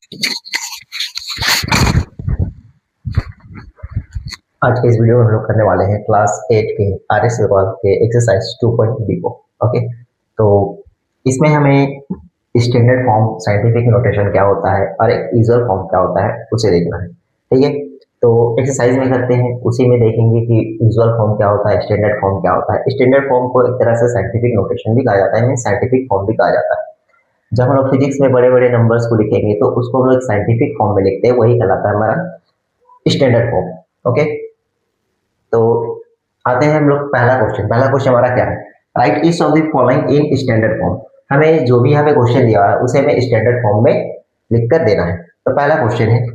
आज के इस वीडियो में हम लोग करने वाले हैं क्लास 8 के आर एस के एक्सरसाइज 2.b को। ओके, तो इसमें हमें स्टैंडर्ड फॉर्म, साइंटिफिक नोटेशन क्या होता है और एक यूजुअल फॉर्म क्या होता है उसे देखना है। ठीक है, तो एक्सरसाइज में करते हैं, उसी में देखेंगे कि यूजुअल फॉर्म क्या होता है, स्टैंडर्ड फॉर्म क्या होता है। स्टैंडर्ड फॉर्म को एक तरह से साइंटिफिक नोटेशन भी कहा जाता है, साइंटिफिक फॉर्म भी कहा जाता है। जब हम लोग फिजिक्स में बड़े बड़े नंबर्स को लिखेंगे तो उसको हम लोग साइंटिफिक फॉर्म में लिखते हैं, वही कहलाता है हमारा स्टैंडर्ड फॉर्म। ओके, तो आते हैं हम लोग पहला क्वेश्चन हमारा क्या है, right each of the following in standard form. हमें जो भी यहाँ पे क्वेश्चन दिया है उसे हमें स्टैंडर्ड फॉर्म में लिख कर देना है। तो पहला क्वेश्चन है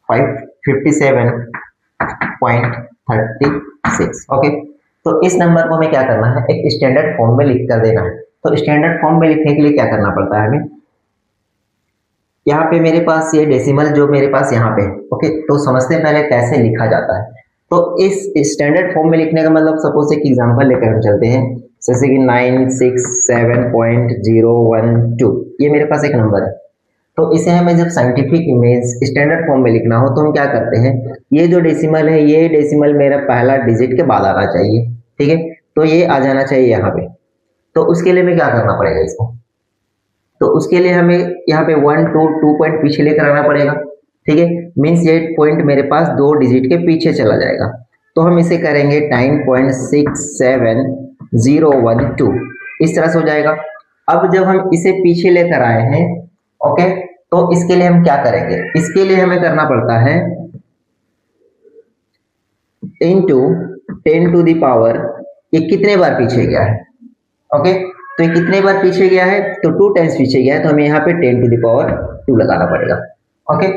557.36। ओके, तो इस नंबर को हमें क्या करना है, एक स्टैंडर्ड फॉर्म में लिख कर देना है। तो स्टैंडर्ड फॉर्म में लिखने के लिए क्या करना पड़ता है हमें, यहाँ पे मेरे पास ये डेसिमल जो मेरे पास यहाँ पे, ओके, तो समझते हैं पहले कैसे लिखा जाता है। तो इस स्टैंडर्ड फॉर्म में लिखने का मतलब, सपोज एक एग्जांपल लेकर हम चलते हैं, जैसे कि 967.012, ये मेरे पास एक नंबर है। तो इसे हमें जब साइंटिफिक इमेज स्टैंडर्ड फॉर्म में लिखना हो तो हम क्या करते हैं, ये जो डेसिमल है, ये डेसिमल मेरा पहला डिजिट के बाद आना चाहिए। ठीक है, तो ये आ जाना चाहिए यहाँ पे। तो उसके लिए हमें क्या करना पड़ेगा इसको, तो उसके लिए हमें यहाँ पे 1 2 पॉइंट पीछे लेकर आना पड़ेगा। ठीक है, मीन्स ये पॉइंट मेरे पास 2 डिजिट के पीछे चला जाएगा। तो हम इसे करेंगे 9.67012, इस तरह से हो जाएगा। अब जब हम इसे पीछे लेकर आए हैं, ओके, तो इसके लिए हम क्या करेंगे, इसके लिए हमें करना पड़ता है इनटू 10 टू द पावर, ये कितने बार पीछे गया है। ओके, तो ये कितने बार पीछे गया है, तो 2 टाइम्स पीछे गया है, तो हमें यहाँ पे 10 टू द पावर 2 लगाना पड़ेगा। ओके,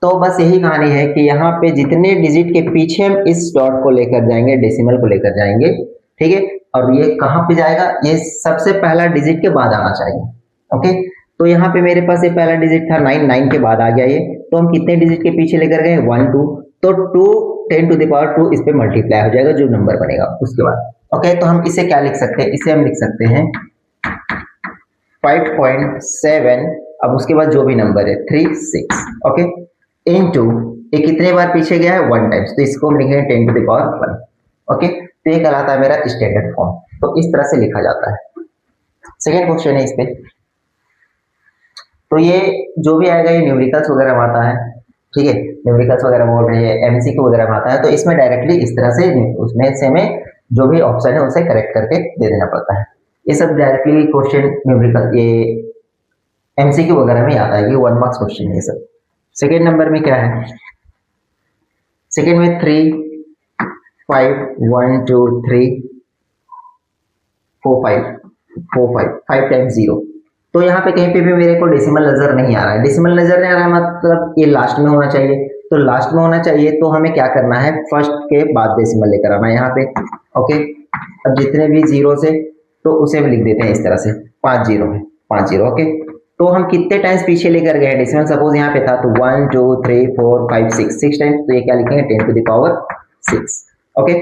तो बस यही कहानी है कि यहाँ पे जितने डिजिट के पीछे हम इस डॉट को लेकर जाएंगे, डेसिमल को लेकर जाएंगे, ठीक है, और ये कहाँ पे जाएगा, ये सबसे पहला डिजिट के बाद आना चाहिए। ओके, तो यहाँ पे मेरे पास ये पहला डिजिट था 9 के बाद आ गया ये, तो हम कितने डिजिट के पीछे लेकर गए, 1 2, तो 2 10 टू द पावर 2 इस पे मल्टीप्लाई हो जाएगा जो नंबर बनेगा उसके बाद। ओके, तो हम इसे क्या लिख सकते हैं, इसे हम लिख सकते हैं 5.7, अब उसके बाद जो भी नंबर है 36, ओके, इनटू ये कितने बार पीछे गया है, 1 टाइम्स, तो इसको हम लिखेंगे 10 टू द पावर 1। ओके, तो ये कहलाता है मेरा स्टैंडर्ड फॉर्म। तो इस तरह से लिखा जाता है। सेकेंड क्वेश्चन है इस पे, तो ये जो भी आएगा ये न्यूमेरिकल्स वगैरह में आता है। ठीक है, न्यूमेरिकल्स वगैरह बोल रहे हैं, एमसीक्यू वगैरह में आता है, तो इसमें डायरेक्टली इस तरह से उसमें से हमें जो भी ऑप्शन है उसे करेक्ट करके दे देना पड़ता है। ये सब डायरेक्टली क्वेश्चन न्यूमेरिकल, ये एमसीक्यू वगैरह में आता है, ये 1 मार्क्स क्वेश्चन है ये सब। सेकेंड नंबर में क्या है, सेकेंड में 3 5 1 2 3 4 5 5 टाइम्स 0। तो यहाँ पे कहीं पे भी मेरे को डेसिमल नजर नहीं आ रहा है, डेसिमल नजर नहीं आ रहा है मतलब ये लास्ट में होना चाहिए, तो लास्ट में होना चाहिए, तो हमें क्या करना है, फर्स्ट के बाद डेसिमल लेकर आना है यहाँ पे। ओके, अब जितने भी जीरो से, तो उसे हम लिख देते हैं इस तरह से, 5 0 है, 5 0। ओके, तो हम कितने टाइम्स पीछे लेकर गए डेसिमल, सपोज यहाँ पे था तो 1 2 3 4 5 6 टाइम्स, तो ये क्या लिखेंगे 10 टू द पावर 6। ओके,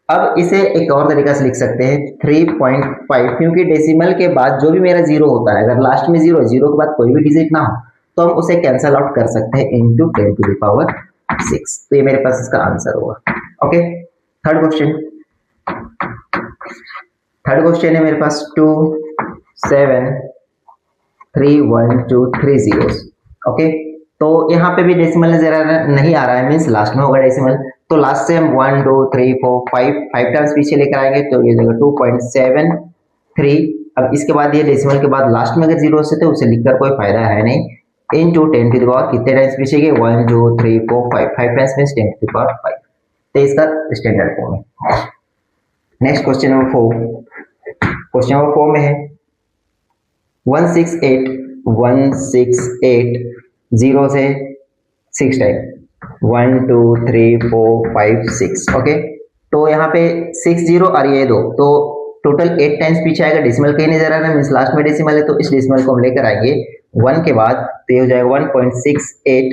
अब इसे एक और तरीका से लिख सकते हैं 3.5, क्योंकि डेसिमल के बाद जो भी मेरा जीरो होता है, अगर लास्ट में जीरो के बाद कोई भी डिजिट ना हो तो हम उसे कैंसल आउट कर सकते हैं इनटू 10 टू द पावर 6। तो ये मेरे पास इसका आंसर होगा। ओके, थर्ड क्वेश्चन है मेरे पास 2 7 3 1 2 3 zeros। ओके, तो यहाँ पे भी डेसिमल नजर नहीं आ रहा है, मीन्स लास्ट में होगा डेसिमल, तो लास्ट से हम 1 2 3 4 5 टाइम्स पीछे लेकर आएंगे, तो ये जगह 2.73। अब इसके बाद ये डेसिमल के बाद लास्ट में अगर जीरो से, तो उसे लिखकर कोई फायदा है नहीं, इनटू 10 टू द पावर कितने टाइम्स पीछे गए, 1 2 3 4 5 times means 10 to the power 5। तो इसका स्टैंडर्ड फॉर्म है। नेक्स्ट क्वेश्चन नंबर 4 में है 168 0 से 6 टाइम, 1 2 3 4 5 6। ओके, तो यहाँ पे 6 0 और ये 2, तो टोटल 8 टाइम्स पीछे आएगा, डेसिमल कहीं नजर आ रहा है, मीन्स लास्ट में डेसिमल है, तो इस डेसिमल को हम लेकर आएंगे 1 के बाद, तो ये हो जाएगा 1.68।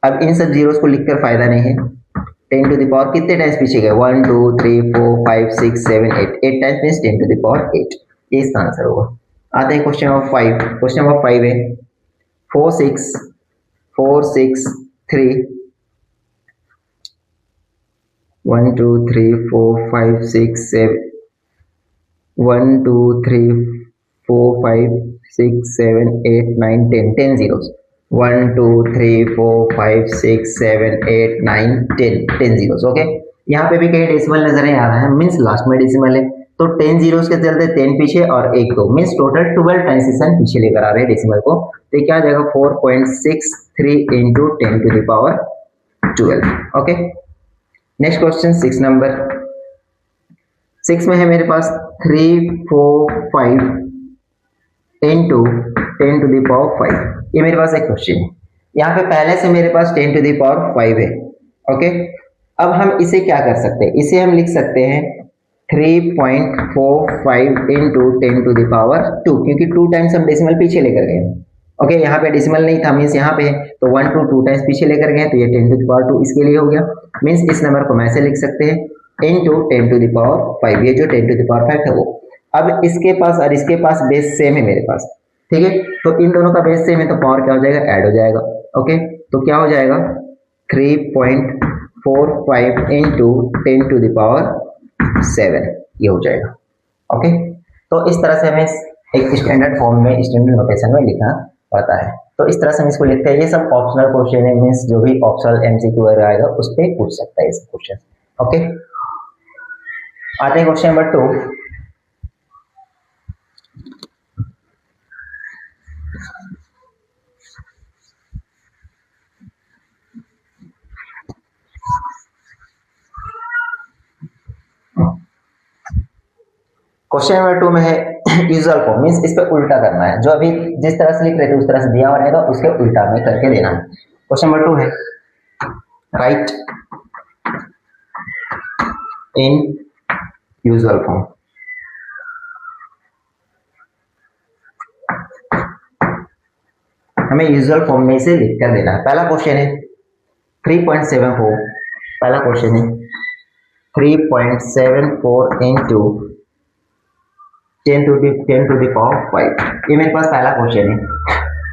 अब इन सब जीरोस को लिखकर फायदा नहीं है, 10 टू द पावर कितने टाइम्स पीछे गए, 1 2 3 4 5 6 7 8 times means 10 to the power 8, ये इसका आंसर होगा। आते हैं क्वेश्चन नंबर 5। क्वेश्चन नंबर 5 है 46463 1 2 3 4 5 6 7 1 2 3 4 5 6 7 8 9 10 10 zeros 1 2 3 4 5 6 7 8 9 10 10 zeros ओके। यहाँ पे भी कई डेसिमल नजर आ रहा है, मीन्स लास्ट में डेसिमल है तो 10 जीरोस के चलते 10 पीछे और 1 2 मीन्स टोटल 12 ट्रांजिशन पीछे लेकर आ रहे हैं डेसिमल को। तो क्या आ जाएगा 4.63 into 10 to the power 12 okay. Next question 6 number 6 में है मेरे पास 345 इंटू 10 टू द पावर 5। ये मेरे पास एक क्वेश्चन है, यहाँ पे पहले से मेरे पास 10 टू द पावर 5 है ओके। अब हम इसे क्या कर सकते हैं, इसे हम लिख सकते हैं 3.45 इंटू 10 टू द पावर 2 क्योंकि 2 टाइम्स हम डेसिमल पीछे लेकर गए ओके। यहाँ पे डेसिमल नहीं था मीन्स यहाँ पे तो 1 टू 2 टाइम्स पीछे लेकर गए तो ये 10 टू द पावर 2 इसके लिए हो गया। मीन्स इस नंबर को मैं ऐसे लिख सकते हैं इंटू 10 टू द पावर 5, ये जो 10 टू द पावर 5 है वो। अब इसके पास और इसके पास बेस सेम है मेरे पास, ठीक है, तो इन दोनों का बेस सेम है तो पावर क्या हो जाएगा, ऐड हो जाएगा ओके। तो क्या हो जाएगा 3.45 इंटू 10 टू द पावर 7 ये हो जाएगा ओके। तो इस तरह से हमें एक स्टैंडर्ड फॉर्म में स्टैंडर्ड नोटेशन में लिखना पड़ता है। तो इस तरह से हम इसको लिखते हैं। ये सब ऑप्शनल क्वेश्चन है, मीन्स जो भी ऑप्शनल एमसीक्यू वगैरह आएगा उस पर पूछ सकता है इस क्वेश्चन ओके। आते हैं क्वेश्चन नंबर 2। क्वेश्चन नंबर 2 में है यूजुअल फॉर्म, मीन्स इस पे उल्टा करना है, जो अभी जिस तरह से लिख रहे थे उस तरह से दिया हुआ रहेगा उसके उल्टा में करके देना है। क्वेश्चन नंबर 2 है राइट इन यूजुअल फॉर्म। हमें यूजुअल फॉर्म में इसे लिख कर देना है। पहला क्वेश्चन है 3.74, पहला क्वेश्चन है 3.74 इंटू 10 टू द पावर 5, ये मेरे पास पहला क्वेश्चन है।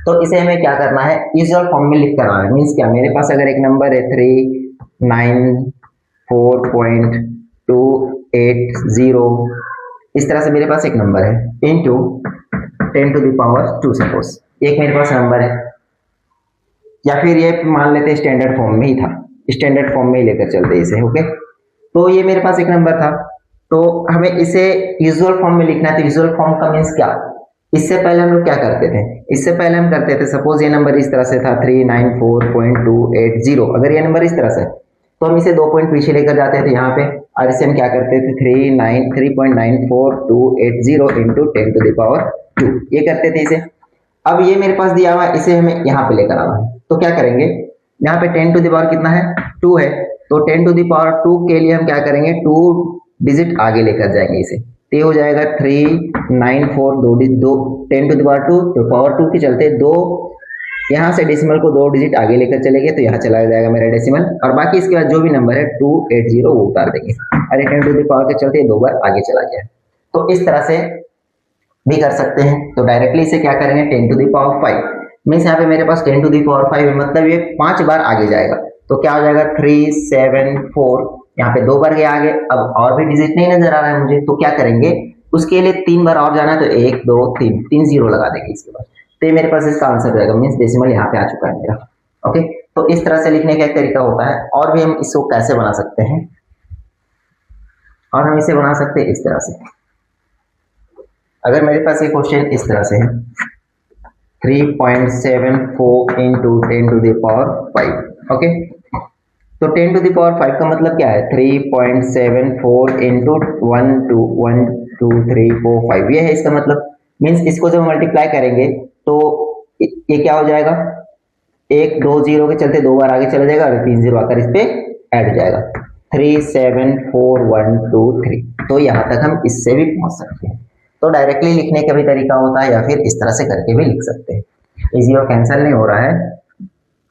तो इसे हमें क्या करना है, यूजुअल फॉर्म में लिख कर आना है। मीन्स क्या, मेरे पास अगर एक नंबर है 394.280, इस तरह से मेरे पास एक नंबर है into 10 to the power 2 suppose एक मेरे पास नंबर है, या फिर ये मान लेते हैं स्टैंडर्ड फॉर्म में ही था, स्टैंडर्ड फॉर्म में ही लेकर चलते इसे ओके। तो ये मेरे पास एक नंबर था, तो हमें इसे यूजुअल फॉर्म में लिखना है। तो यूजुअल फॉर्म का मीन्स क्या, इससे पहले हम लोग क्या करते थे, इससे पहले हम करते थे सपोज ये नंबर इस तरह से था 394.280, अगर ये नंबर इस तरह से तो हम इसे 2 पॉइंट पीछे लेकर जाते थे यहाँ पे, और इसे हम क्या करते थे 3.94280 इंटू 10 टू द पावर 2 ये करते थे इसे। अब ये मेरे पास दिया हुआ, इसे हमें यहाँ पे लेकर आना है। तो क्या करेंगे, यहाँ पे 10 टू द पावर कितना है 2 है, तो 10 टू द पावर 2 के लिए हम क्या करेंगे 2 डिजिट आगे लेकर जाएंगे इसे, तो ये हो जाएगा 394 2 10 टू द पावर 2, तो पावर 2 के चलते 2 यहाँ से डेसिमल को 2 डिजिट आगे लेकर चले गए तो यहाँ चला जाएगा मेरा डेसिमल, और बाकी इसके बाद जो भी नंबर है 280 वो उतार देंगे, अरे 10 टू द पावर के चलते 2 बार आगे चला गया। तो इस तरह से भी कर सकते हैं। तो डायरेक्टली इसे क्या करेंगे 10 टू द पावर 5, मीन्स यहाँ पे मेरे पास 10 टू द पावर 5 है, मतलब ये 5 बार आगे जाएगा। तो क्या हो जाएगा 374, यहाँ पे 2 बार गया आगे, अब और भी डिजिट नहीं नजर आ रहा है मुझे, तो क्या करेंगे उसके लिए 3 बार और जाना है, तो 1 2 3 जीरो लगा देंगे इसके बाद, तो ये मेरे पास इसका आंसर हो जाएगा, मीन्स डेसिमल यहाँ पे आ चुका है मेरा ओके। तो इस तरह से लिखने का एक तरीका होता है, और भी हम इसको कैसे बना सकते हैं, और हम इसे बना सकते हैं इस तरह से। अगर मेरे पास ये क्वेश्चन इस तरह से है 3.74 into 10 to the power 5 okay, तो 10 टू द पावर 5 का मतलब क्या है 3.74 इंटू 1 2 3 4 5 ये है इसका मतलब। मीन्स इसको जब मल्टीप्लाई करेंगे तो ये क्या हो जाएगा, 1 2 जीरो के चलते 2 बार आगे चला जाएगा और 3 जीरो आकर इस पे ऐड हो जाएगा 374.123। तो यहाँ तक हम इससे भी पहुंच सकते हैं। तो डायरेक्टली लिखने का भी तरीका होता है, या फिर इस तरह से करके भी लिख सकते हैं। इजी और कैंसिल नहीं हो रहा है,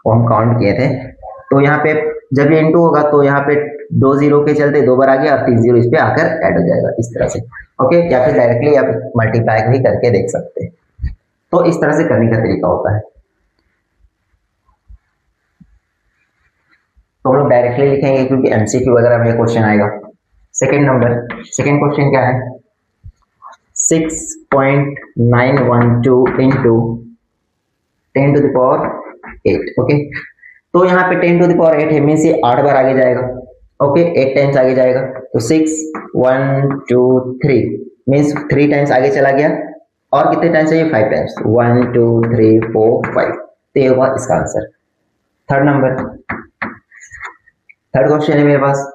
वो हम काउंट किए थे। तो यहाँ पे जब ये इंटू होगा तो यहाँ पे 2 जीरो के चलते 2 बार आ गया और 3 जीरो इस पे आकर ऐड हो जाएगा इस तरह से ओके, या फिर डायरेक्टली आप मल्टीप्लाई भी करके देख सकते हैं। तो इस तरह से करने का तरीका होता है। तो हम लोग डायरेक्टली लिखेंगे क्योंकि एमसीक्यू वगैरह में क्वेश्चन आएगा। सेकेंड क्वेश्चन क्या है, 6.912 इंटू 10⁸ ओके। तो यहाँ पे 10⁸ है, मीन्स ये 8 बार आगे जाएगा। ओके 8 टाइम्स आगे जाएगा, तो 6 1 2 3 मीन्स 3 टाइम्स आगे चला गया। और कितने टाइम्स चाहिए, 5 टाइम्स, 1 2 3 4 5। तो ये होगा इसका आंसर। थर्ड क्वेश्चन है मेरे पास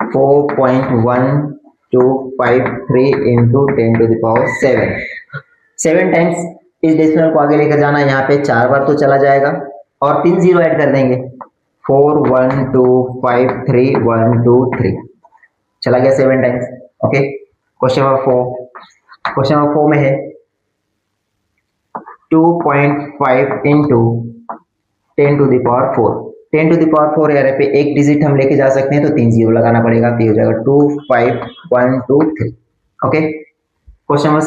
4.1253 इंटू 10⁷7। 7 टाइम्स इस डेसिमल को आगे लेकर जाना है, यहाँ पे 4 बार तो चला जाएगा और 3 जीरो ऐड कर देंगे, 4 1 2 5 3 1 2 3 चला गया 7 टाइम्स। ओके क्वेश्चन नंबर 4 में है 2.5 इंटू 10⁴। 10⁴ यार पे एक डिजिट हम लेके जा सकते हैं तो 3 जीरो लगाना पड़ेगा, तो ये हो जाएगा 2 5 1 2 3। ओके क्वेश्चन नंबर 5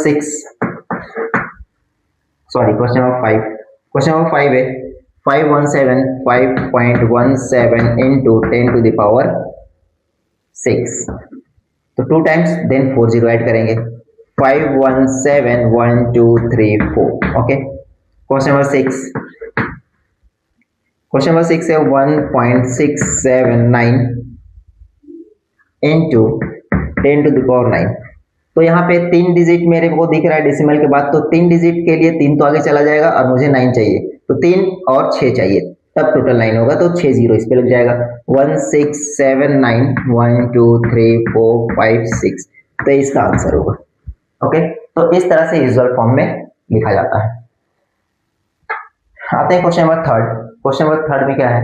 है 517 इंटू 10⁶। तो 2 टाइम्स देन 4 जीरो ऐड करेंगे, 517 1 2 3 4। ओके क्वेश्चन नंबर 6 है 1.679 इंटू 10⁹। तो यहाँ पे 3 डिजिट मेरे को दिख रहा है डेसिमल के बाद, तो 3 डिजिट के लिए 3 तो आगे चला जाएगा और मुझे 9 चाहिए, तो 3 और 6 चाहिए, तब टोटल 9 होगा, तो 6 जीरो इस पे लग जाएगा। 1679 1 2 3 4 5 6, तो इसका आंसर होगा। ओके तो इस तरह से यूजुअल फॉर्म में लिखा जाता है। आते हैं क्वेश्चन नंबर थर्ड में क्या है,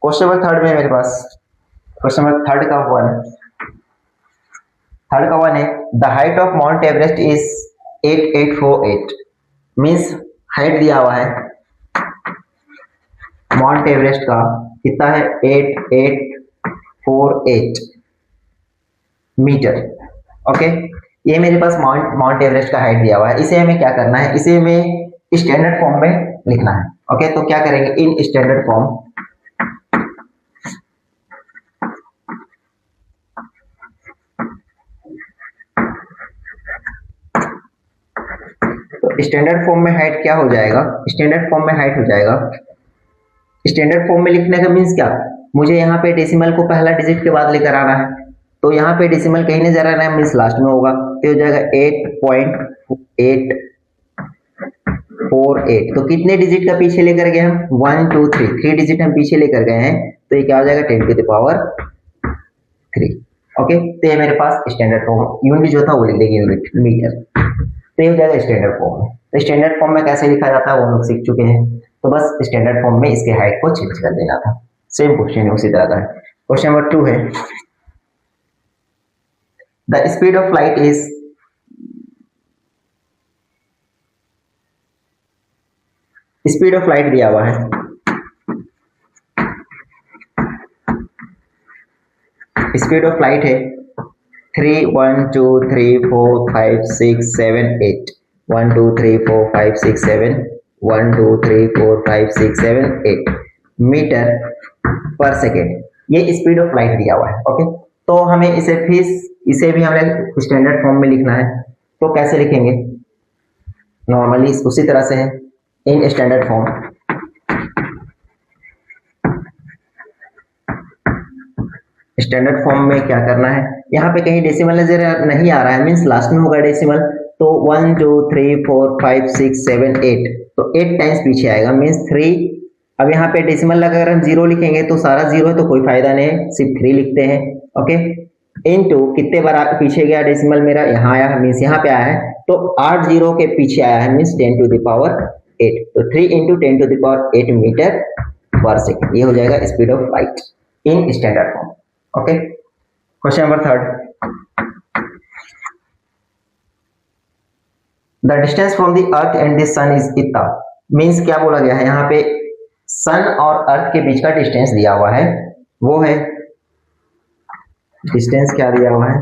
क्वेश्चन नंबर थर्ड में मेरे पास क्वेश्चन नंबर थर्ड का वन है the height of mount Everest is 8848। Means height दिया हुआ है माउंट एवरेस्ट का, कितना है 8848 मीटर। ओके ये मेरे पास माउंट एवरेस्ट का हाइट दिया हुआ है, इसे हमें क्या करना है, इसे हमें स्टैंडर्ड फॉर्म में लिखना है। ओके तो क्या करेंगे, इन स्टैंडर्ड फॉर्म, स्टैंडर्ड फॉर्म में हाइट क्या हो जाएगा, स्टैंडर्ड फॉर्म में लिखने का मीन्स क्या, मुझे यहाँ पे डेसिमल को पहला डिजिट के बाद लेकर आना है, तो यहाँ पे डेसिमल कहीं नहीं जा रहा है, मीन्स लास्ट में होगा, तो हो जाएगा 8.848। तो कितने डिजिट का पीछे लेकर गए हम, 1 2 3 डिजिट हम पीछे लेकर गए हैं, तो ये क्या हो जाएगा 10⁻3। ओके तो ये मेरे पास स्टैंडर्ड फॉर्म, यूनिट जो था वो लिख देंगे यूनिट मीटर, तो ये हो जाएगा स्टैंडर्ड फॉर्म में। तो स्टैंडर्ड फॉर्म में कैसे लिखा जाता है वो हम लोग सीख चुके हैं, तो बस स्टैंडर्ड फॉर्म में इसके हाइट को चेंज कर देना था। सेम क्वेश्चन है उसी तरह का है। क्वेश्चन नंबर 2 है the speed of light is दिया हुआ है, स्पीड ऑफ लाइट है 3 1 2 3 4 5 6 7 8 1 2 3 4 5 6 7 1 2 3 4 5 6 7 8 मीटर पर सेकेंड, ये स्पीड ऑफ लाइट दिया हुआ है। ओके तो हमें इसे भी हमें स्टैंडर्ड फॉर्म में लिखना है, तो कैसे लिखेंगे, नॉर्मली उसी तरह से है इन स्टैंडर्ड फॉर्म। स्टैंडर्ड फॉर्म में क्या करना है, यहाँ पे कहीं डेसिमल नजर नहीं आ रहा है, मीन्स लास्ट में होगा डेसिमल, तो 1 2 3 4 5 6 7 8, तो 8 टाइम्स पीछे आएगा, मीन्स 3। अब यहाँ पे डेसिमल अगर हम 0 लिखेंगे तो सारा 0 है तो कोई फायदा नहीं है, सिर्फ 3 लिखते हैं। ओके इनटू कितने बार पीछे गया डेसिमल मेरा, यहाँ आया है, मीन्स यहाँ पे आया है, तो 8 जीरो के पीछे आया है, मीन्स 10⁸8, तो 3 इंटू 10⁸8 मीटर पर सेकेंड, ये हो जाएगा speed of light in standard form. Okay question number 3 the distance from the earth and the sun is इतना। मीन्स क्या बोला गया है, यहाँ पे सन और अर्थ के बीच का डिस्टेंस दिया हुआ है, वो है डिस्टेंस क्या दिया हुआ है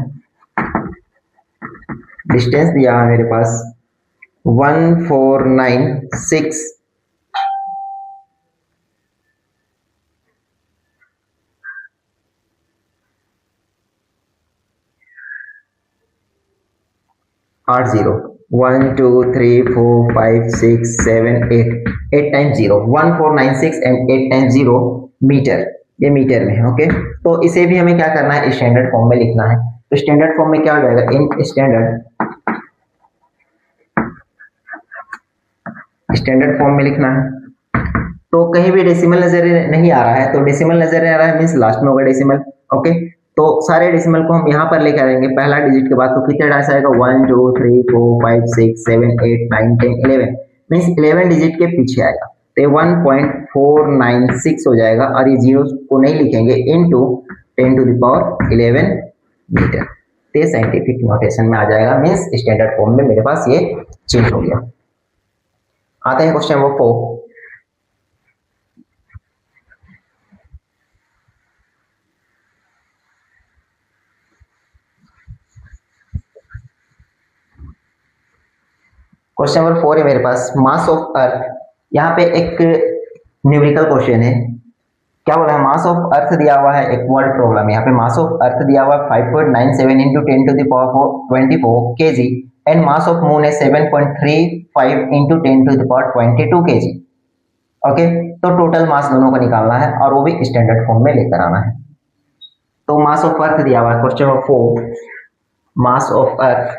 डिस्टेंस दिया है मेरे पास 1496 80 1 2 3 4 5 6 7 8 8 टाइम्स 0 1496 एंड 8 टाइम्स 0 मीटर, ये मीटर में है। ओके, तो इसे भी हमें क्या करना है, स्टैंडर्ड फॉर्म में लिखना है। तो स्टैंडर्ड फॉर्म में क्या हो जाएगा, इन स्टैंडर्ड फॉर्म में लिखना है। तो कहीं भी डेसिमल नजर नहीं आ रहा है, तो डेसिमल नजर नहीं आ रहा है मीन्स लास्ट में होगा डेसिमल। ओके, तो सारे डेसिमल को हम यहाँ पर लेकर आएंगे पहला डिजिट के बाद, तो कितने डायस आएगा 1 2 3 4 5 6 7 8 9 10 11 मीन्स 11 डिजिट के पीछे आएगा, तो 1.496 हो जाएगा। और ये जीरो को नहीं लिखेंगे, into 10 to the power 11 metre, तो ये साइंटिफिक नोटेशन में आ जाएगा, मीन्स स्टैंडर्ड फॉर्म में मेरे पास ये चेंज हो गया। आता है क्वेश्चन नंबर 4। क्वेश्चन नंबर 4 है मेरे पास, मास ऑफ अर्थ। यहाँ पे एक न्यूमेरिकल क्वेश्चन है, क्या बोला है, मास ऑफ अर्थ दिया हुआ है, एक वर्ड प्रॉब्लम है। यहाँ पे मास ऑफ अर्थ दिया हुआ है 5.97 into 10 to the power 24 kg and mass of moon है 7.35 into 10 to the power 22 kg। Okay, तो टोटल मास दोनों को निकालना है और वो भी स्टैंडर्ड फॉर्म में लेकर आना है। तो मास ऑफ अर्थ दिया हुआ है question number 4, mass of earth,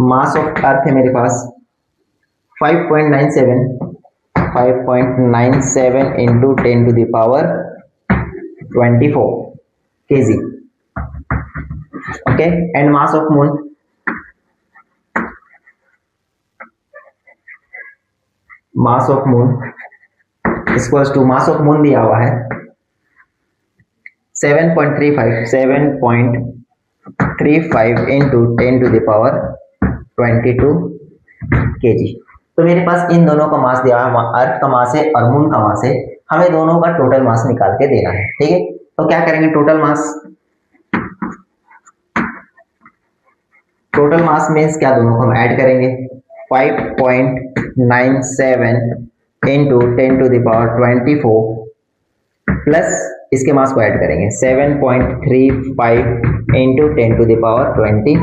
mass of earth है मेरे पास 5.97 into 10 to the power 24 kg। Okay, and mass of moon, mass of moon equals to, mass of moon दिया हुआ है 7.35 into 10 to the power 22 kg। तो मेरे पास इन दोनों का मास दिया है, अर्थ का मास है और मून का मास है, हमें दोनों का टोटल मास निकाल के देना है। ठीक है, तो क्या करेंगे, टोटल मास मीन्स क्या, दोनों को हम ऐड करेंगे, 5.97 into 10 to the power 24 plus इसके मास को ऐड करेंगे 7.35 इंटू 10 टू द पावर 22,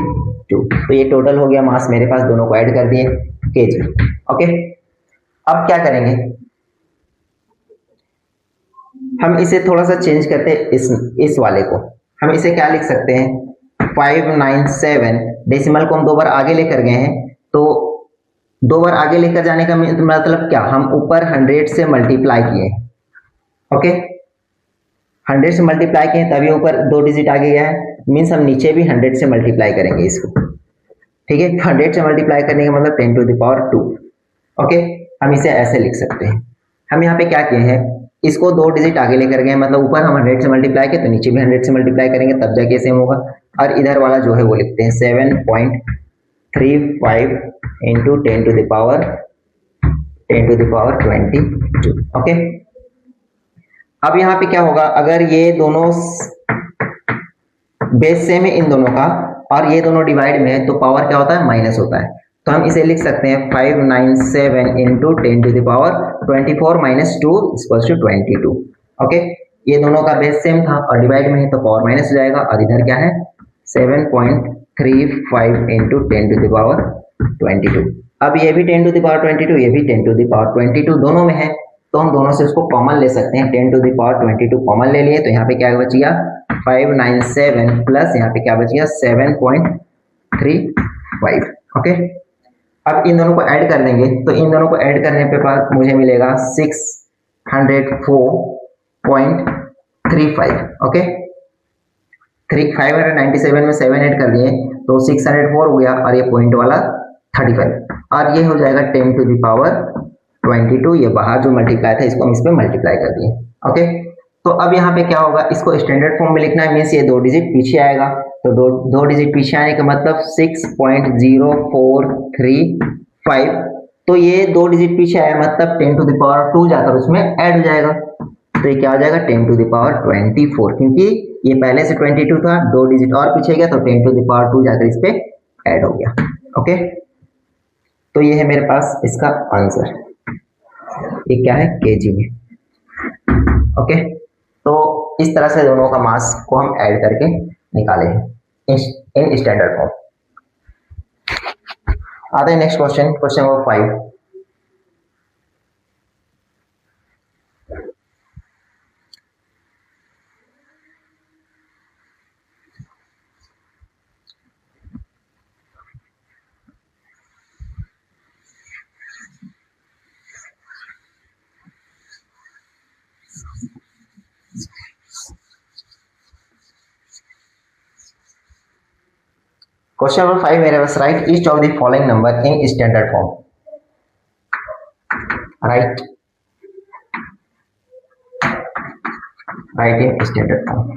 तो ये टोटल हो गया मास मेरे पास, दोनों को ऐड कर दिए केजी। ओके, अब क्या करेंगे, हम इसे थोड़ा सा चेंज करते हैं, इस वाले को हम इसे क्या लिख सकते हैं, 597 डेसिमल को हम 2 बार आगे लेकर गए हैं, तो 2 बार आगे लेकर जाने का मतलब क्या, हम ऊपर 100 से मल्टीप्लाई किए। ओके, 100 से मल्टीप्लाई किए तभी ऊपर 2 डिजिट आगे गया है, मीन्स हम नीचे भी 100 से मल्टीप्लाई करेंगे इसको। ठीक है, 100 से मल्टीप्लाई करने का मतलब 10 टू द पावर 2। ओके, हम इसे ऐसे लिख सकते हैं। हम यहाँ पे क्या किए हैं, इसको 2 डिजिट आगे लेकर गए, मतलब ऊपर हम 100 से मल्टीप्लाई किए तो नीचे भी 100 से मल्टीप्लाई करेंगे, तब जाके सेम होगा। और इधर वाला जो है वो लिखते हैं 7.35 into 10 to the power 22। Okay, अब यहाँ पे क्या होगा, अगर ये दोनों बेस सेम है इन दोनों का और ये दोनों डिवाइड में है, तो पावर क्या होता है, माइनस होता है। तो हम इसे लिख सकते हैं 597 into 10 to the power 24 minus 2 equals to 22। Okay, ये दोनों का बेस सेम था और डिवाइड में है तो पावर माइनस हो जाएगा, और इधर क्या है 7.35 इंटू 10 टू द पावर 22। अब ये भी 10 टू द पावर 22, ये भी 10 टू द पावर 22 दोनों में है, तो हम दोनों से उसको कॉमन ले सकते हैं। 10 टू द पावर 22 कॉमन ले लिए, तो यहाँ पे क्या बच गया 597 प्लस यहाँ पे क्या बच गया 7.35। ओके, अब इन दोनों को ऐड कर देंगे, तो इन दोनों को ऐड करने पे पास मुझे मिलेगा 604.35। ओके, 597 में 7 ऐड कर दिए तो 604 हो गया, और ये पॉइंट वाला 35, और ये हो जाएगा 10 टू द पावर 22। ये बाहर जो मल्टीप्लाई था इसको हम इस पे मल्टीप्लाई कर दिए। ओके, तो अब यहाँ पे क्या होगा, इसको स्टैंडर्ड फॉर्म में लिखना है, मीन्स ये 2 डिजिट पीछे आएगा, तो दो डिजिट पीछे आने का मतलब 6.045, तो ये 2 डिजिट पीछे आया मतलब 10 टू द पावर 2 जाकर उसमें ऐड हो जाएगा। तो ये क्या हो जाएगा 10 टू द पावर 24, क्योंकि ये पहले से 22 था, 2 डिजिट और पीछे गया तो 10 टू द पावर 2 जाकर इस पे ऐड हो गया। ओके, तो ये है मेरे पास इसका आंसर, ये क्या है केजी में। ओके, तो इस तरह से दोनों का मास को हम ऐड करके निकाले हैं इन स्टैंडर्ड फॉर्म। आते हैं next question, question number 5। Question number 5 मेरे पास, right each of the following number in standard form. Right in standard form.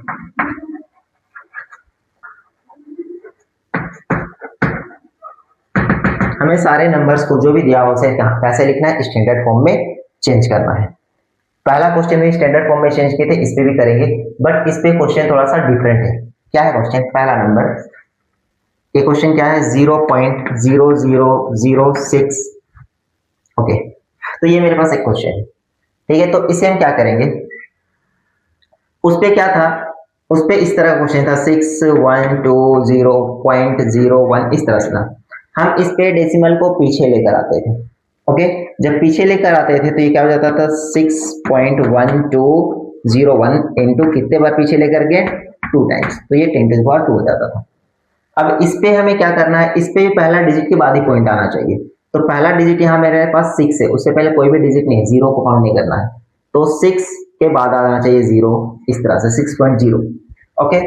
हमें सारे नंबर्स को जो भी दिया हो उसे कैसे लिखना है, स्टैंडर्ड फॉर्म में चेंज करना है। पहला क्वेश्चन में स्टैंडर्ड फॉर्म में चेंज किए थे, इस पे भी करेंगे, बट इस पे क्वेश्चन थोड़ा सा डिफरेंट है। क्या है क्वेश्चन? पहला नंबर, ये क्वेश्चन क्या है 0.0006। ओके, तो ये मेरे पास एक क्वेश्चन है, ठीक है। तो इसे हम क्या करेंगे, उस पे क्या था, उस पे इस तरह क्वेश्चन था 6120.01, इस तरह से था। हम इस पे डेसिमल को पीछे लेकर आते थे। ओके, जब पीछे लेकर आते थे तो ये क्या हो जाता था 6.1201 इंटू कितने बार पीछे लेकर गए 2 टाइम्स, तो ये 10 टू द पावर 2 हो जाता था। अब इस पे हमें क्या करना है, इस पे पहला डिजिट के बाद ही पॉइंट आना चाहिए। तो पहला डिजिट यहाँ मेरे पास 6 है, उससे पहले कोई भी डिजिट नहीं है, 0 को काउंट नहीं करना है, तो 6 के बाद आना चाहिए 0, इस तरह से 6.0। ओके,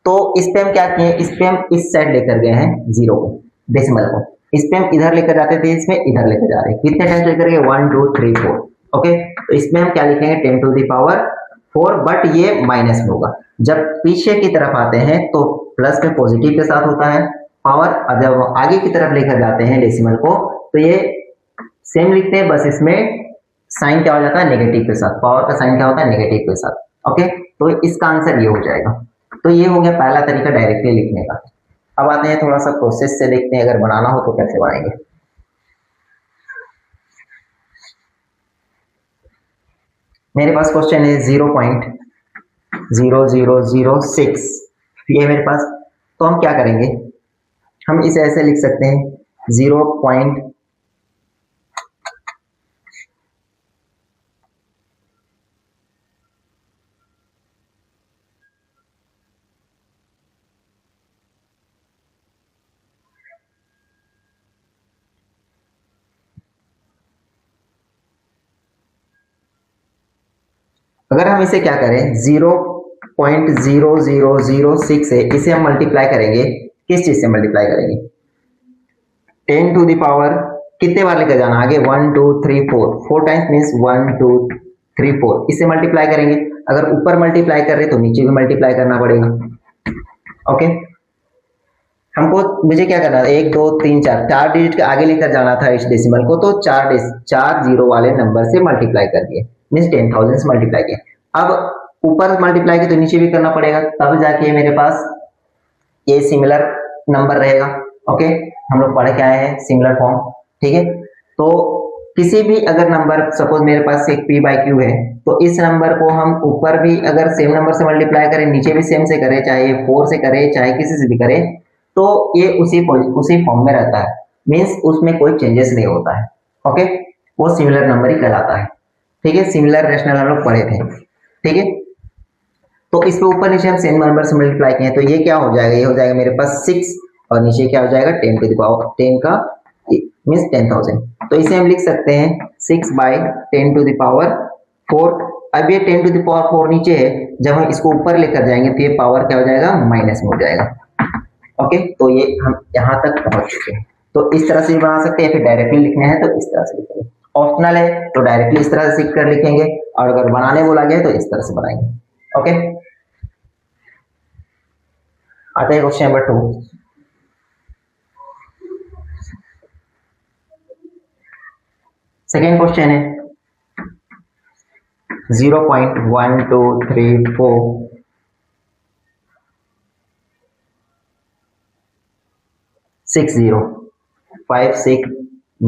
तो इस पे हम क्या किए, इस पे हम इस साइड लेकर गए हैं 0 को, डेसिमल को। इस पे हम इधर लेकर जाते थे, इसमें इधर लेकर जा रहे हैं, कितने टाइम्स लेकर गए 1 2 3 4। ओके, तो इसमें हम क्या लिखेंगे 10 टू द पावर 4, बट ये माइनस में होगा। जब पीछे की तरफ आते हैं तो प्लस में पॉजिटिव के साथ होता है पावर, और जब आगे की तरफ लेकर जाते हैं डेसिमल को तो ये सेम लिखते हैं, बस इसमें साइन क्या हो जाता है नेगेटिव के साथ, पावर का साइन क्या होता है नेगेटिव के साथ। ओके, तो इसका आंसर ये हो जाएगा। तो ये हो गया पहला तरीका डायरेक्टली लिखने का। अब आते हैं थोड़ा सा प्रोसेस से, देखते हैं अगर बनाना हो तो कैसे बनाएंगे। मेरे पास क्वेश्चन है 0.0006, ये मेरे पास, तो हम क्या करेंगे, हम इसे ऐसे लिख सकते हैं 0. अगर हम इसे क्या करें 0.0006 है, इसे हम मल्टीप्लाई करेंगे, किस चीज से मल्टीप्लाई करेंगे 10 टू द पावर, कितने बार लेकर जाना आगे 1 2 3 4, 4 टाइम्स मीन्स 1 2 3 4, इसे मल्टीप्लाई करेंगे। अगर ऊपर मल्टीप्लाई कर रहे तो नीचे भी मल्टीप्लाई करना पड़ेगा। ओके, हमको मुझे क्या करना था 1 2 3 4, 4 डिजिट के आगे लेकर जाना था इस डेसिमल को, तो 4 जीरो वाले नंबर से मल्टीप्लाई कर दिए, मीन्स 10,000 से मल्टीप्लाई किया। अब ऊपर मल्टीप्लाई किया तो नीचे भी करना पड़ेगा, तब जाके मेरे पास ये सिमिलर नंबर रहेगा। ओके, हम लोग पढ़ के आए हैं सिमिलर फॉर्म, ठीक है। तो किसी भी अगर नंबर, सपोज मेरे पास एक p बाई क्यू है, तो इस नंबर को हम ऊपर भी अगर सेम नंबर से मल्टीप्लाई करें, नीचे भी सेम से करें, चाहे 4 से करें चाहे किसी से भी करें, तो ये उसी फॉर्म में रहता है, मीन्स उसमें कोई चेंजेस नहीं होता है। ओके, वो सिमिलर नंबर ही कहलाता है, ठीक है। सिमिलर रेशनल हम लोग पढ़े थे, ठीक है। तो इसके ऊपर नीचे हम सेम नंबर से मल्टीप्लाई किए, तो ये क्या हो जाएगा, ये हो जाएगा मेरे पास 6, और नीचे क्या हो जाएगा 10 टू द पावर 10 का मीन्स 10,000। तो इसे हम लिख सकते हैं 6 बाई 10 टू द पावर 4। अब ये 10 टू द पावर 4 नीचे है, जब हम इसको ऊपर लेकर जाएंगे तो ये पावर क्या हो जाएगा माइनस में हो जाएगा। ओके, तो ये हम यहाँ तक पहुंच चुके हैं। तो इस तरह से भी बना सकते हैं, फिर डायरेक्टली लिखना है तो इस तरह से लिखेंगे, ऑप्शनल है तो डायरेक्टली इस तरह से सीख कर लिखेंगे, और अगर बनाने बोला गया तो इस तरह से बनाएंगे। ओके, आते हैं क्वेश्चन नंबर 2। सेकेंड क्वेश्चन है 0.1234 60 56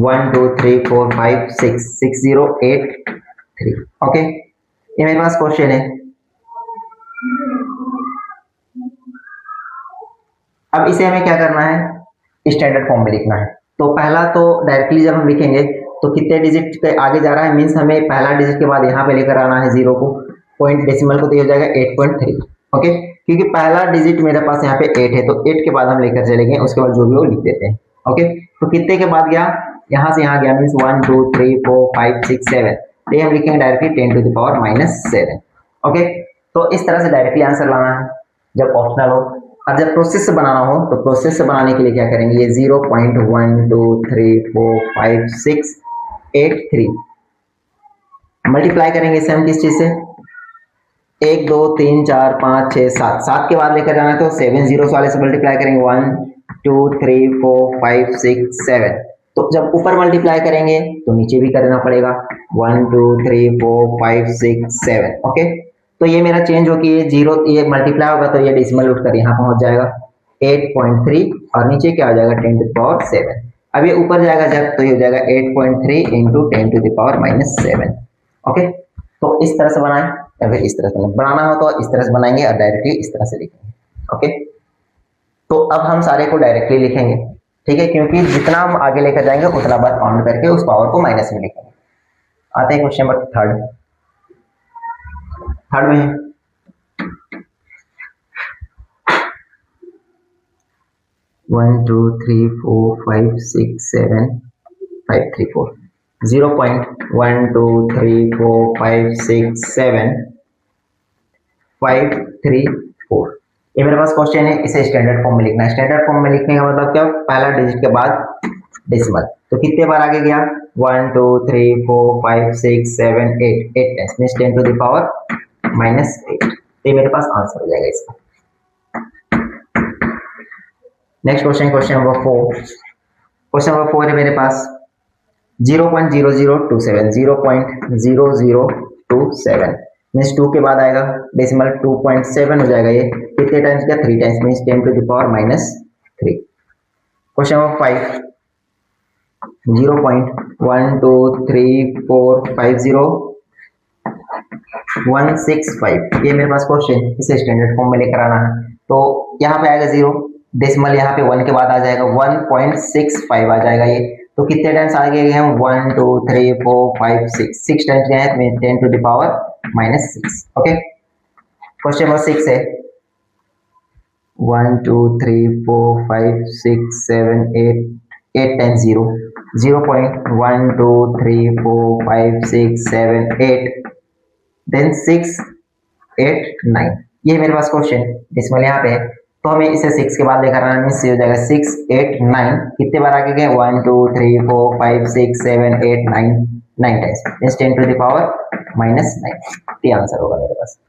1 2 3 4 5 6 6083। ओके, ये मेरे पास क्वेश्चन है। अब इसे हमें क्या करना है, स्टैंडर्ड फॉर्म में लिखना है। तो पहला तो डायरेक्टली जब हम लिखेंगे तो कितने डिजिट के आगे जा रहा है, मीन्स हमें पहला डिजिट के बाद यहाँ पे लेकर आना है जीरो को, पॉइंट डेसिमल को, तो ये हो जाएगा 8.3। ओके, क्योंकि पहला डिजिट मेरे पास यहाँ पे 8 है, तो 8 के बाद हम लेकर चलेंगे, उसके बाद जो भी वो लिख देते हैं। ओके, तो कितने के बाद गया, यहाँ से यहाँ गया, मीन्स 1 2 3 4 5 6 7, तो हम लिखेंगे directly 10 to the power -7। Okay, तो इस तरह से डायरेक्टली आंसर लाना है जब ऑप्शनल हो। अब जब प्रोसेस से बनाना हो तो प्रोसेस से बनाने के लिए क्या करेंगे, ये 0.12345683 मल्टीप्लाई करेंगे इसे हम किस चीज से, 1 2 3 4 5 6 7, 7 के बाद लेकर जाना है तो 7 जीरो वाले से मल्टीप्लाई करेंगे, 1 2 3 4 5 6 7। तो जब ऊपर मल्टीप्लाई करेंगे तो नीचे भी करना पड़ेगा, 1 2 3 4 5 6 7। ओके, तो ये मेरा चेंज हो कि ये जीरो, ये मल्टीप्लाई होगा तो ये डेसिमल उठकर यहाँ पहुंच जाएगा 8.3, और नीचे क्या हो जाएगा 10 टू द पावर 7। अब ये ऊपर जाएगा जब, तो ये हो जाएगा 8.3 into 10 to the power -7। Okay, तो इस तरह से बनाएं या फिर इस तरह से बनाना हो तो इस तरह से बनाएंगे और डायरेक्टली इस तरह से लिखेंगे। ओके, तो अब हम सारे को डायरेक्टली लिखेंगे, ठीक है, क्योंकि जितना हम आगे लेकर जाएंगे उतना बार काउंट करके उस पावर को माइनस में लिखेंगे। आते हैं क्वेश्चन नंबर थर्ड में है 1 2 3 4 5 6 7 5 3 4 0.1234567534 ये मेरे पास क्वेश्चन है, इसे स्टैंडर्ड फॉर्म में लिखना है। स्टैंडर्ड फॉर्म में लिखने का मतलब क्या, पहला डिजिट के बाद डेसिमल, तो कितने बार आगे गया, 1 2 3 4 5 6 7 8 8 मींस 10 टू द पावर -8। ये मेरे पास आंसर हो जाएगा इसका। Next question, question number 4। Question number 4 है मेरे पास 0.0027 0.0027 मीन्स 2 के बाद आएगा डेसिमल, 2.7 हो जाएगा। ये कितने टाइम्स का, 3 times means 10 to the power -3। Question number 5 0.123450 ये मेरे पास क्वेश्चन, इसे स्टैंडर्ड फॉर्म में लेकर आना है। तो यहाँ पे आएगा 0, डेसिमल यहाँ पे 1 के बाद आ जाएगा, 1.65 आ जाएगा ये। तो कितने टाइम्स आगे गए हैं, 1 2 3 4 5 6 टाइम्स गए हैं, 10 to the power -6। Okay, question number 6 है 1 2 3 4 5 6 7 8 टाइम्स 0 0.12345678 देन 6 8 9 ये मेरे पास क्वेश्चन डेसिमल यहाँ पे है, तो हमें इसे 6 के बाद लेकर आना, मीन्स हो जाएगा 6 8 9। कितने बार आगे गए, 1 2 3 4 5 6 7 8 9 9 times means 10 to the power -9। ये आंसर होगा मेरे पास।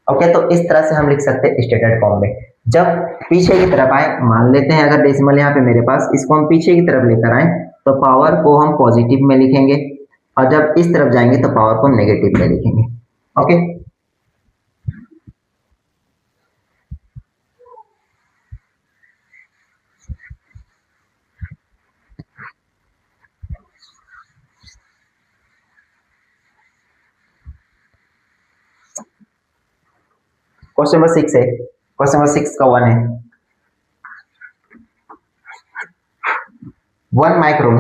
ओके, तो इस तरह से हम लिख सकते हैं स्टैंडर्ड फॉर्म में। जब पीछे की तरफ आए, मान लेते हैं अगर डेसिमल यहाँ पे मेरे पास, इसको हम पीछे की तरफ लेकर आए तो पावर को हम पॉजिटिव में लिखेंगे, और जब इस तरफ जाएंगे तो पावर को नेगेटिव में लिखेंगे। ओके, क्वेश्चन नंबर 6 है, क्वेश्चन नंबर 6 का 1 है 1 माइक्रोन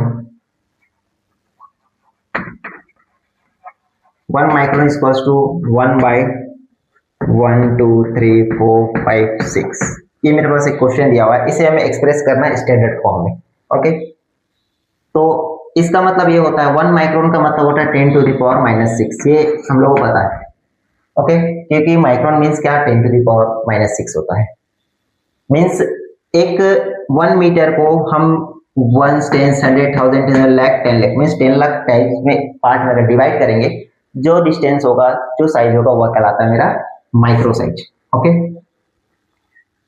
इक्वल्स टू 1/1 2 3 4 5 6। ये मेरे पास एक क्वेश्चन दिया हुआ है, इसे हमें एक्सप्रेस करना है स्टैंडर्ड फॉर्म में। ओके, तो इसका मतलब ये होता है 1 माइक्रोन का मतलब होता है 10 टू द पावर -6, ये हम लोगों को पता है। ओके, क्योंकि माइक्रोन मीन्स क्या, 10 टू द पावर -6 होता है। मीन्स एक 1 मीटर को हम 1 10 100,000 10 लाख 10 लाख मीन्स 10 लाख टाइप्स में पार्ट में डिवाइड करेंगे, जो डिस्टेंस होगा, जो साइज होगा, वह कहलाता है मेरा माइक्रो साइज। ओके,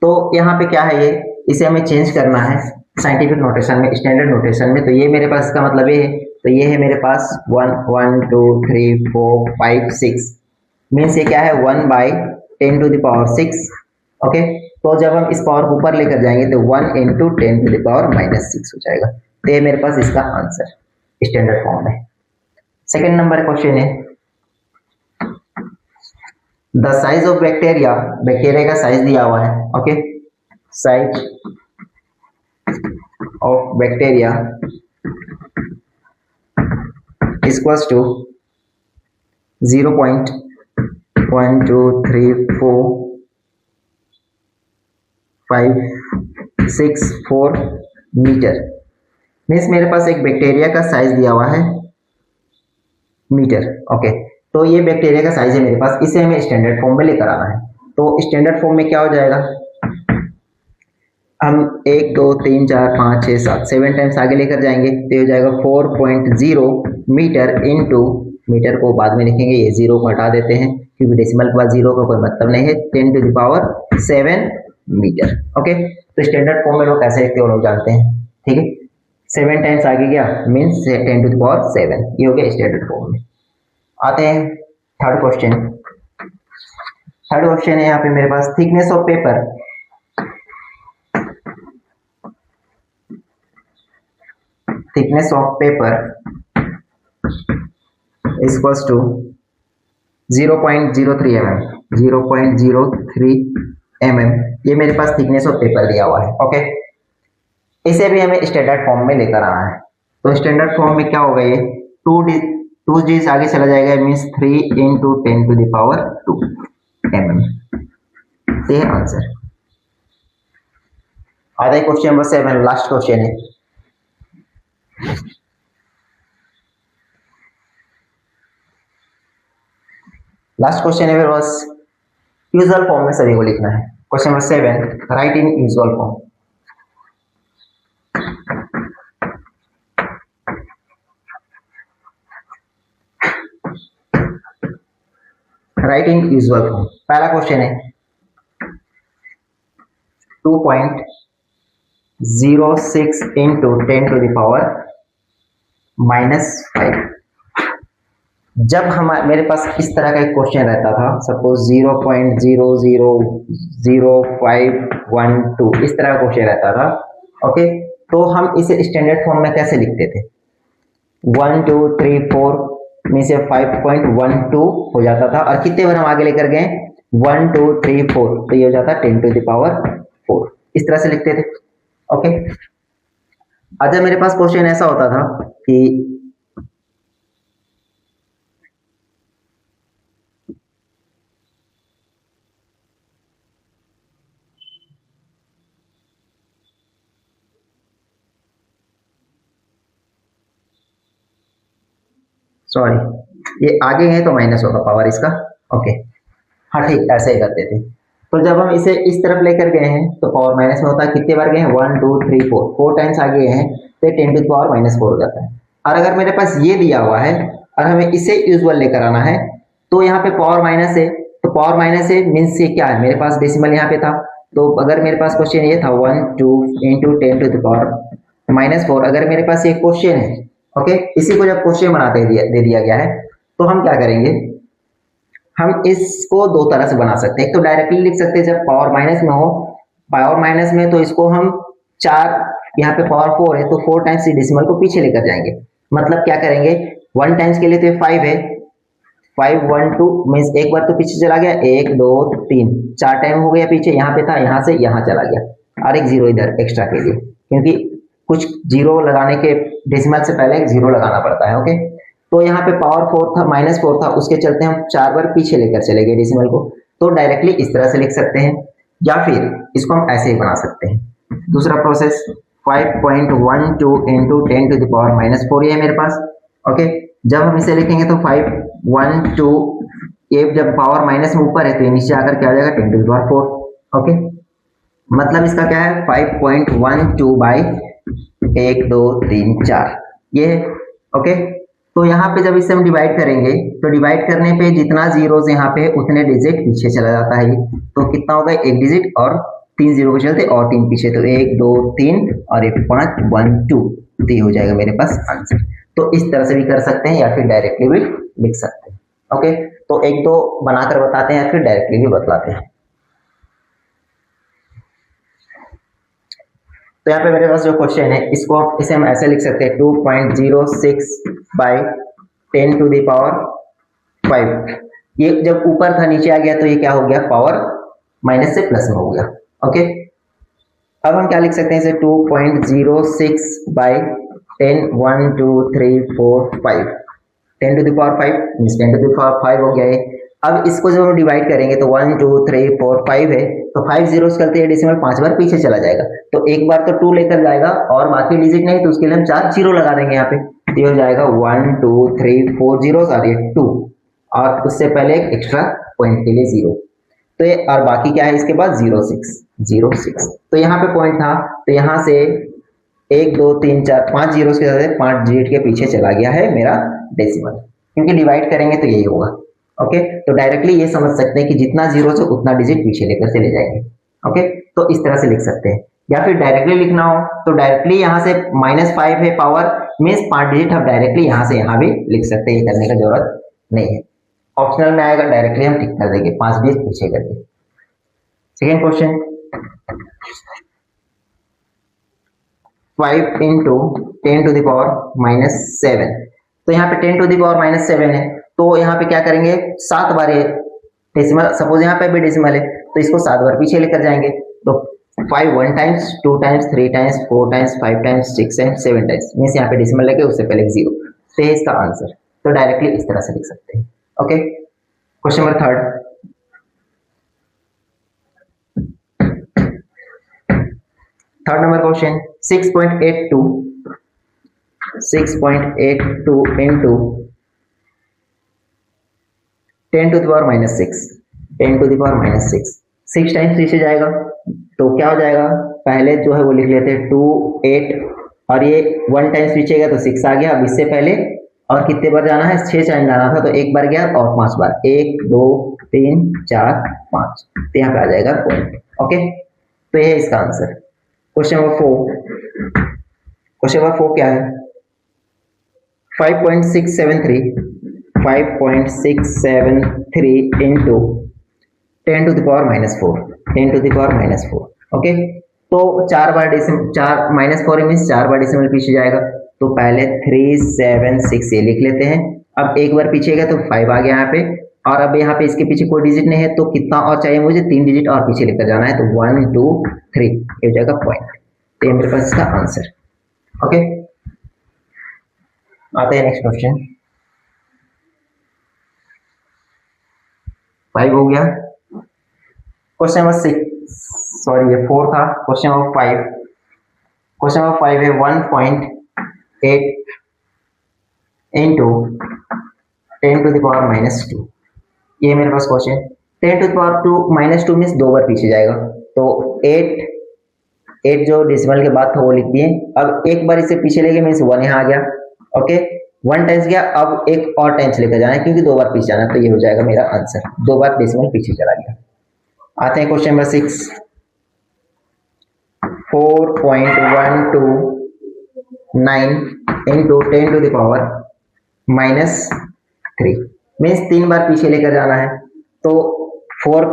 तो यहाँ पे क्या है, ये इसे हमें चेंज करना है साइंटिफिक नोटेशन में, स्टैंडर्ड नोटेशन में। तो ये मेरे पास, इसका मतलब ये है, तो ये है मेरे पास 1 1 2 3 4 5 6 मीन्स ये क्या है 1/10⁻6। ओके, तो जब हम इस पावर को ऊपर लेकर जाएंगे तो 1 × 10⁻6 हो जाएगा। तो ये मेरे पास इसका आंसर स्टैंडर्ड फॉर्म है। सेकेंड नंबर क्वेश्चन है, the size of bacteria, bacteria का साइज दिया हुआ है। Okay, size of bacteria equals to 0.1234564 metre. Means मेरे पास एक बैक्टीरिया का साइज दिया हुआ है मीटर। ओके, तो ये बैक्टीरिया का साइज है मेरे पास, इसे हमें स्टैंडर्ड फॉर्म में लेकर आना है। तो स्टैंडर्ड फॉर्म में क्या हो जाएगा, हम 1 2 3 4 5 6 7 7 टाइम्स आगे लेकर जाएंगे तो ये हो जाएगा 4.0 मीटर इंटू, मीटर को बाद में लिखेंगे, ये जीरो को हटा देते हैं क्योंकि डेसिमल के बाद जीरो का कोई मतलब नहीं है, 10⁻7 मीटर। ओके, तो स्टैंडर्ड फॉर्म में लोग कैसे लिखते हैं वो लोग जानते हैं। ठीक है, 7 टाइम्स आगे गया मीन्स 10⁻7, ये हो गया स्टैंडर्ड फॉर्म में। आते हैं थर्ड क्वेश्चन। थर्ड क्वेश्चन है यहाँ पे मेरे पास, thickness of paper, thickness of paper is equals to 0.03 mm, 0.03 mm, ये मेरे पास थिकनेस ऑफ पेपर दिया हुआ है। ओके, इसे भी हमें स्टैंडर्ड फॉर्म में लेकर आना है। तो स्टैंडर्ड फॉर्म में क्या होगा, ये 2 जी आगे चला जाएगा, मीन्स 3 × 10⁻2 mm। ये आंसर। आता है क्वेश्चन नंबर 7, लास्ट क्वेश्चन है। लास्ट क्वेश्चन है मेरे पास, यूजुअल फॉर्म में सभी को लिखना है। क्वेश्चन नंबर 7, राइट इन यूजुअल फॉर्म। राइट इन यूजुअल फॉर्म। पहला क्वेश्चन है 2.06 × 10⁻⁻5। जब मेरे पास इस तरह का एक क्वेश्चन रहता था, सपोज 0.000512 इस तरह का क्वेश्चन रहता था। ओके, तो हम इसे स्टैंडर्ड फॉर्म में कैसे लिखते थे, 1 2 3 4 में से 5.12 हो जाता था, और कितने बार हम आगे लेकर गए 1 2 3 4, तो ये हो जाता 10⁻4, इस तरह से लिखते थे। ओके, अच्छा मेरे पास क्वेश्चन ऐसा होता था कि सॉरी, ये आगे है तो माइनस होगा पावर इसका। ओके, हाँ ठीक, ऐसे ही करते थे। तो जब हम इसे इस तरफ लेकर गए हैं तो पावर माइनस में होता है, कितने बार गए हैं 1 2 3 4 टाइम्स आगे गए हैं तो 10⁻⁻4 हो जाता है। और अगर मेरे पास ये दिया हुआ है और हमें इसे यूजुअल लेकर आना है, तो यहाँ पे पावर माइनस है, तो पावर माइनस है मीन्स ये क्या है, मेरे पास डेसिमल यहाँ पे था। तो अगर मेरे पास क्वेश्चन ये था 1 2 × 10⁻⁻4, अगर मेरे पास ये क्वेश्चन है, ओके, इसी को जब क्वेश्चन बनाते दे दिया गया है तो हम क्या करेंगे, हम इसको दो तरह से बना सकते हैं। एक तो डायरेक्टली लिख सकते हैं, जब पावर माइनस में हो, पावर माइनस में तो इसको हम 4, यहाँ पे पावर 4 है तो 4 टाइम्स डेसिमल को पीछे लेकर जाएंगे। मतलब क्या करेंगे, 1 टाइम्स के लिए तो 5 है, 5 1 2 मीन्स एक बार तो पीछे चला गया, 1 2 3 4 टाइम हो गया पीछे, यहाँ पे था, यहाँ से यहाँ चला गया, और एक जीरो इधर एक्स्ट्रा के लिए, क्योंकि कुछ जीरो लगाने के डेसिमल से पहले एक जीरो लगाना पड़ता है। ओके, तो यहाँ पे पावर 4 था, -4 था, उसके चलते हम 4 बार पीछे लेकर चले गए डेसिमल को। तो डायरेक्टली इस तरह से लिख सकते हैं, या फिर इसको हम ऐसे ही बना सकते हैं। दूसरा प्रोसेस 5.12 × 10⁻⁻4 ये है मेरे पास। ओके, जब हम इसे लिखेंगे तो 512, ये जब पावर माइनस में ऊपर है तो ये नीचे आकर क्या हो जाएगा 10⁻4। ओके, मतलब इसका क्या है 5.12/1 2 3 4 ये है। ओके, तो यहाँ पे जब इसे हम डिवाइड करेंगे तो डिवाइड करने पे जितना जीरोस यहाँ पे उतने डिजिट पीछे चला जाता है, तो कितना होगा, एक डिजिट और 3 जीरो के चलते और 3 पीछे, तो 1 2 3 और 1 5 1 2, तो ये हो जाएगा मेरे पास आंसर। तो इस तरह से भी कर सकते हैं या फिर डायरेक्टली भी लिख सकते हैं। ओके, तो एक दो बनाकर बताते हैं या फिर डायरेक्टली भी बतलाते हैं। तो यहाँ पे मेरे पास जो क्वेश्चन है इसे हम ऐसे लिख सकते हैं 2.06 बाई 10 टू द पावर 5। ये जब ऊपर था नीचे आ गया तो ये क्या हो गया, पावर माइनस से प्लस में हो गया। ओके, अब हम क्या लिख सकते हैं इसे 2.06 by 10 1 2 3 4 5 10 to the power 5 means 10 to the power 5 हो गया है। अब इसको जब हम डिवाइड करेंगे तो 1 2 3 4 5 है, तो 5 जीरोस करते हैं डेसिमल 5 बार पीछे चला जाएगा, तो एक बार तो 2 लेकर जाएगा और बाकी डिजिट नहीं तो उसके लिए हम 4 जीरो लगा देंगे यहाँ पे, तो ये हो जाएगा 1 2 3 4 जीरोस और ये 2 और उससे पहले एक एक्स्ट्रा पॉइंट के लिए 0, तो ये और बाकी क्या है इसके बाद 06 तो यहाँ पे पॉइंट था, तो यहाँ से 1 2 3 4 5 जीरोस के साथ 5 डिजिट के पीछे चला गया है मेरा डेसिमल, क्योंकि डिवाइड करेंगे तो यही होगा। ओके, तो डायरेक्टली ये समझ सकते हैं कि जितना जीरो से उतना डिजिट पीछे लेकर चले जाएंगे। ओके, तो इस तरह से लिख सकते हैं, या फिर डायरेक्टली लिखना हो तो डायरेक्टली यहाँ से -5 है पावर मीन्स 5 डिजिट हम डायरेक्टली यहाँ से यहाँ भी लिख सकते हैं, ये करने की जरूरत नहीं है, ऑप्शनल में आएगा, डायरेक्टली हम टिक कर देंगे 5 डिजिट पीछे करके। Second question 5 into 10 to the power -7, तो यहाँ पे 10 टू द पावर -7 है, तो यहाँ पे क्या करेंगे 7 बार ये डेसिमल, सपोज यहाँ पे भी डेसिमल है तो इसको 7 बार पीछे लेकर जाएंगे, तो 5 1 times 2 times 3 times 4 times 5 times 6 times 7 times means यहाँ पे डेसिमल लेके उससे पहले 0, तो ये इसका आंसर, तो डायरेक्टली इस तरह से लिख सकते हैं। Okay, question number third number question 6.82 into 10 to the power -6 10 to the power -6 6 times पीछे जाएगा तो क्या हो जाएगा, पहले जो है वो लिख लेते हैं 2 8 और ये 1 टाइम्स पीछे गया तो 6 आ गया। अब इससे पहले और कितने बार जाना है, 6 टाइम जाना था, तो एक बार गया और 5 बार 1 2 3 4 5, तो यहाँ पे आ जाएगा पॉइंट। ओके, तो ये है इसका आंसर। क्वेश्चन नंबर 4 क्या है, 5.673 into 10 to the power -4 okay, तो 4 बार डेसिमल, 4 -4 मीन्स 4 बार डेसिमल पीछे जाएगा, तो पहले 3 7 6 ये लिख लेते हैं। अब एक बार पीछे गया तो 5 आ गया यहाँ पे, और अब यहाँ पे इसके पीछे कोई डिजिट नहीं है तो कितना और चाहिए मुझे, 3 डिजिट और पीछे लेकर जाना है, तो 1 2 3 ये हो जाएगा पॉइंट, तो ये मेरे पास इसका आंसर। ओके, आते हैं नेक्स्ट क्वेश्चन। 5 हो गया। क्वेश्चन नंबर 6 सॉरी ये 4 था। क्वेश्चन नंबर 5 है 1.8 into 10 to the power -2, ये मेरे पास question. 10 to the power -2 means 2 बार पीछे जाएगा, तो 8 जो डेसिमल के बाद था वो लिख दिए। अब एक बार इसे पीछे लेके मीन्स 1 यहाँ आ गया। ओके, 1 टाइम्स गया, अब एक और टाइम्स लेकर जाना है क्योंकि 2 बार पीछे जाना है, तो ये हो जाएगा मेरा आंसर, 2 बार डेसिमल पीछे चला गया। आते हैं question number 6 4.129 into 10 to the power -3 means 3 बार पीछे लेकर जाना है, तो 4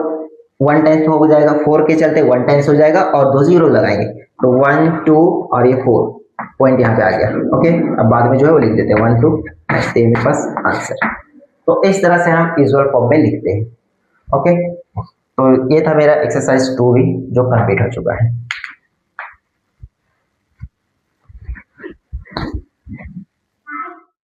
1 टाइम्स हो जाएगा, 4 के चलते 1 टाइम्स हो जाएगा और 2 जीरो लगाएंगे, तो 1 2 और ये 4 पॉइंट यहाँ पे आ गया। ओके, अब बाद में जो है वो लिख देते हैं 1 2, तो मेरे पास आंसर। तो इस तरह से हम यूजुअल फॉर्म में लिखते हैं। ओके, तो ये था मेरा एक्सरसाइज 2 भी जो कंप्लीट हो चुका है।